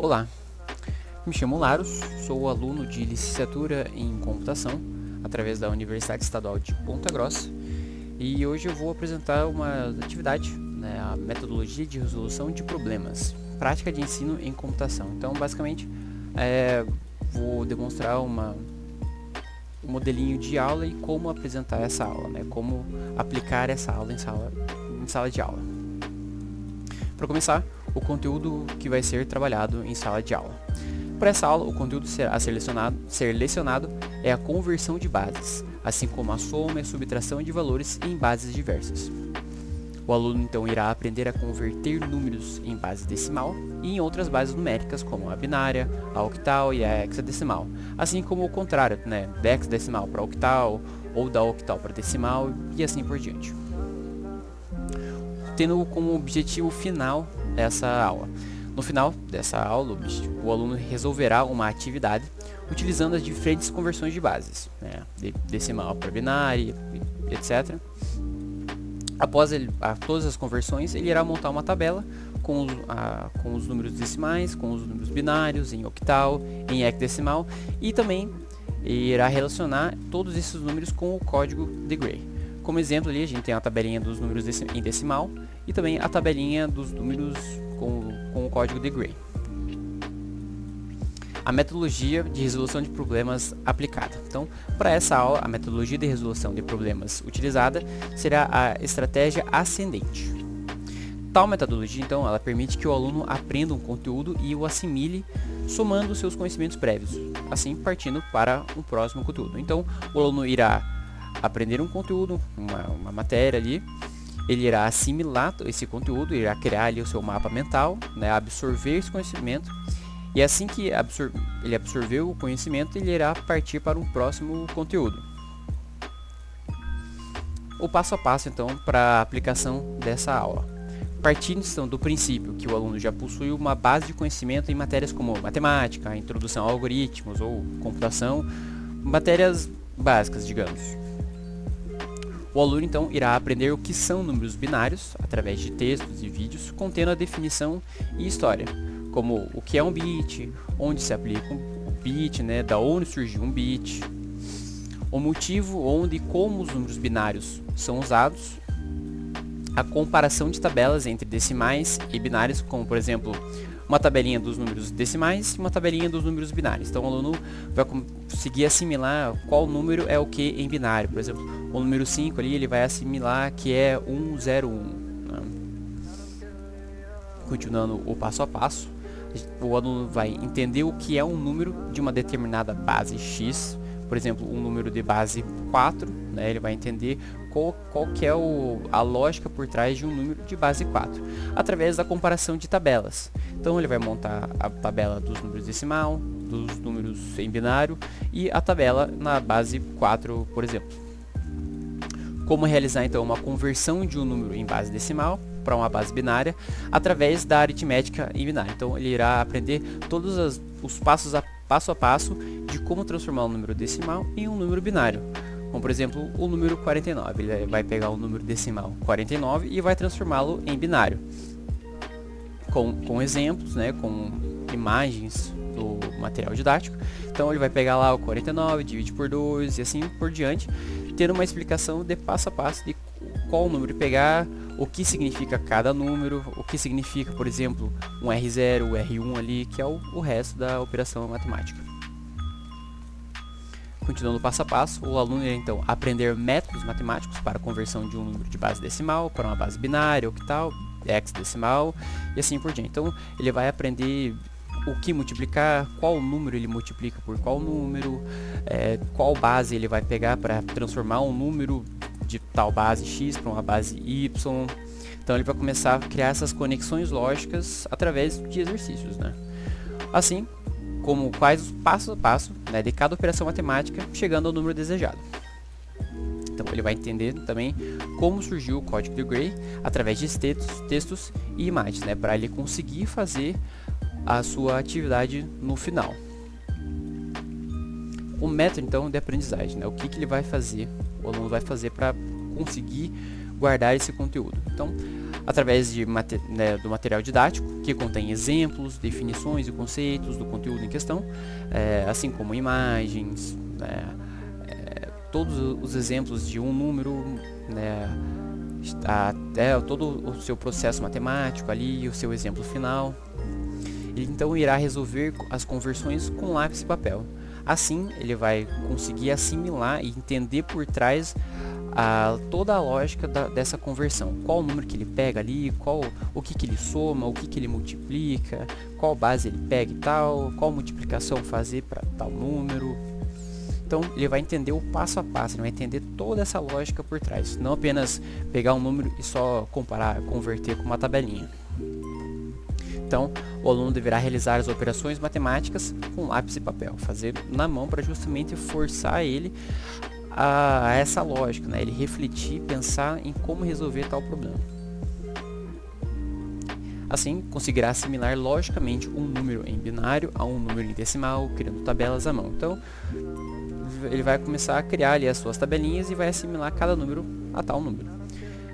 Olá, me chamo Laros, sou aluno de licenciatura em computação através da Universidade Estadual de Ponta Grossa e hoje eu vou apresentar uma atividade, a metodologia de resolução de problemas, prática de ensino em computação. Então, basicamente, vou demonstrar um modelinho de aula e como apresentar essa aula, como aplicar essa aula em sala de aula. Para começar, o conteúdo que vai ser trabalhado em sala de aula. Para essa aula, o conteúdo a ser lecionado é a conversão de bases, assim como a soma e a subtração de valores em bases diversas. O aluno então irá aprender a converter números em base decimal e em outras bases numéricas, como a binária, a octal e a hexadecimal, assim como o contrário, da hexadecimal para octal ou da octal para decimal e assim por diante. Tendo como objetivo final essa aula. No final dessa aula, o aluno resolverá uma atividade utilizando as diferentes conversões de bases, de decimal para binária, etc. Após todas as conversões, ele irá montar uma tabela com os números decimais, com os números binários, em octal, em hexadecimal, e também irá relacionar todos esses números com o código de Gray. Como exemplo ali, a gente tem a tabelinha dos números em decimal e também a tabelinha dos números com o código de Gray. A metodologia de resolução de problemas aplicada. Então, para essa aula, a metodologia de resolução de problemas utilizada será a estratégia ascendente. Tal metodologia, então, ela permite que o aluno aprenda um conteúdo e o assimile somando seus conhecimentos prévios, assim partindo para o próximo conteúdo. Então, o aluno irá aprender um conteúdo, uma matéria ali, ele irá assimilar esse conteúdo, irá criar ali o seu mapa mental, absorver esse conhecimento, e assim que ele absorveu o conhecimento, ele irá partir para um próximo conteúdo. O passo a passo, então, para a aplicação dessa aula. Partindo então, do princípio que o aluno já possui uma base de conhecimento em matérias como matemática, introdução a algoritmos ou computação, matérias básicas, digamos. O aluno então irá aprender o que são números binários através de textos e vídeos contendo a definição e história, como o que é um bit, onde se aplica o bit, da onde surgiu um bit, o motivo, onde e como os números binários são usados, a comparação de tabelas entre decimais e binários, como por exemplo uma tabelinha dos números decimais e uma tabelinha dos números binários. Então o aluno vai conseguir assimilar qual número é o que em binário. Por exemplo, o número 5 ali, ele vai assimilar que é 101. Continuando o passo a passo, o aluno vai entender o que é um número de uma determinada base x. Por exemplo, um número de base 4, ele vai entender qual que é a lógica por trás de um número de base 4, através da comparação de tabelas. Então ele vai montar a tabela dos números decimal, dos números em binário e a tabela na base 4, por exemplo. Como realizar então uma conversão de um número em base decimal para uma base binária através da aritmética em binário. Então ele irá aprender todos os passo a passo de como transformar um número decimal em um número binário. Como por exemplo o número 49, ele vai pegar o número decimal 49 e vai transformá-lo em binário. Com exemplos, com imagens do material didático. Então ele vai pegar lá o 49, divide por 2 e assim por diante, tendo uma explicação de passo a passo de qual número pegar, o que significa cada número, o que significa, por exemplo, um R0, o R1 ali, que é o resto da operação matemática. Continuando passo a passo, o aluno irá então aprender métodos matemáticos para a conversão de um número de base decimal para uma base binária, octal, hexadecimal e assim por diante. Então ele vai aprender o que multiplicar, qual número ele multiplica por qual número, qual base ele vai pegar para transformar um número de tal base x para uma base y. Então ele vai começar a criar essas conexões lógicas através de exercícios, assim como quais os passo a passo de cada operação matemática chegando ao número desejado. Então ele vai entender também como surgiu o código de Gray através de textos e imagens, para ele conseguir fazer a sua atividade no final. O método então de aprendizagem, o que ele vai fazer, o aluno vai fazer para conseguir guardar esse conteúdo. Então através do material didático, que contém exemplos, definições e conceitos do conteúdo em questão, assim como imagens, todos os exemplos de um número, até todo o seu processo matemático ali, o seu exemplo final. Ele então irá resolver as conversões com lápis e papel. Assim, ele vai conseguir assimilar e entender por trás toda a lógica dessa conversão. Qual o número que ele pega ali, o que ele soma, o que ele multiplica, qual base ele pega e tal, qual multiplicação fazer para tal número. Então ele vai entender o passo a passo, ele vai entender toda essa lógica por trás. Não apenas pegar um número e só comparar, converter com uma tabelinha. Então, o aluno deverá realizar as operações matemáticas com lápis e papel, fazer na mão para justamente forçar ele a essa lógica, ele refletir, pensar em como resolver tal problema. Assim, conseguirá assimilar logicamente um número em binário a um número em decimal, criando tabelas à mão. Então, ele vai começar a criar ali as suas tabelinhas e vai assimilar cada número a tal número.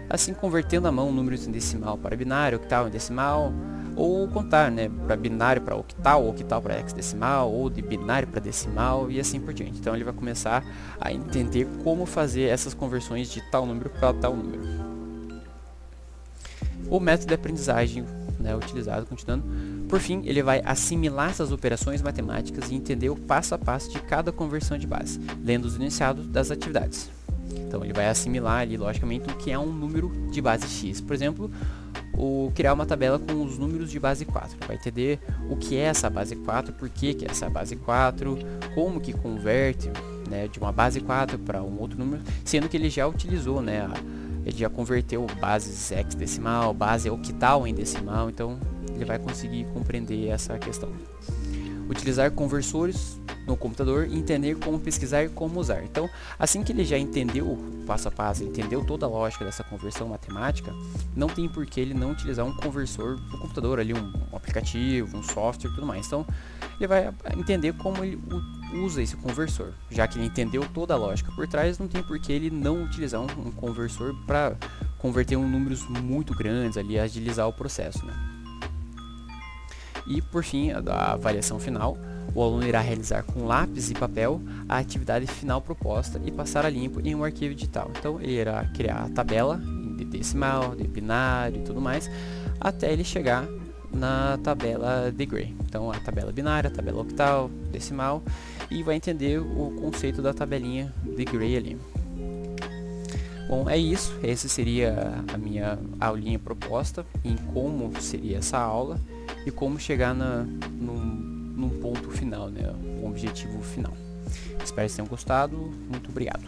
Assim, convertendo à mão números em decimal para binário, octal em decimal, ou contar, para binário para octal, octal para hexadecimal, ou de binário para decimal e assim por diante. Então ele vai começar a entender como fazer essas conversões de tal número para tal número. O método de aprendizagem utilizado, continuando, por fim, ele vai assimilar essas operações matemáticas e entender o passo a passo de cada conversão de base, lendo os enunciados das atividades. Então ele vai assimilar ali, logicamente, o que é um número de base x. Por exemplo, criar uma tabela com os números de base 4. Vai entender o que é essa base 4, por que é essa base 4, como que converte de uma base 4 para um outro número, sendo que ele já utilizou, ele já converteu bases hexadecimal, base octal em decimal, então ele vai conseguir compreender essa questão. Utilizar conversores no computador e entender como pesquisar e como usar. Então, assim que ele já entendeu o passo a passo, entendeu toda a lógica dessa conversão matemática, não tem por que ele não utilizar um conversor no computador, ali um aplicativo, um software e tudo mais. Então, ele vai entender como ele usa esse conversor. Já que ele entendeu toda a lógica por trás, não tem por que ele não utilizar um conversor para converter números muito grandes ali, agilizar o processo. E, por fim, a avaliação final. O aluno irá realizar com lápis e papel a atividade final proposta e passar a limpo em um arquivo digital. Então ele irá criar a tabela de decimal, de binário e tudo mais, até ele chegar na tabela de Gray. Então a tabela binária, a tabela octal, decimal, e vai entender o conceito da tabelinha de Gray ali. Bom, é isso. Essa seria a minha aulinha proposta em como seria essa aula e como chegar num ponto final, um objetivo final. Espero que tenham gostado. Muito obrigado.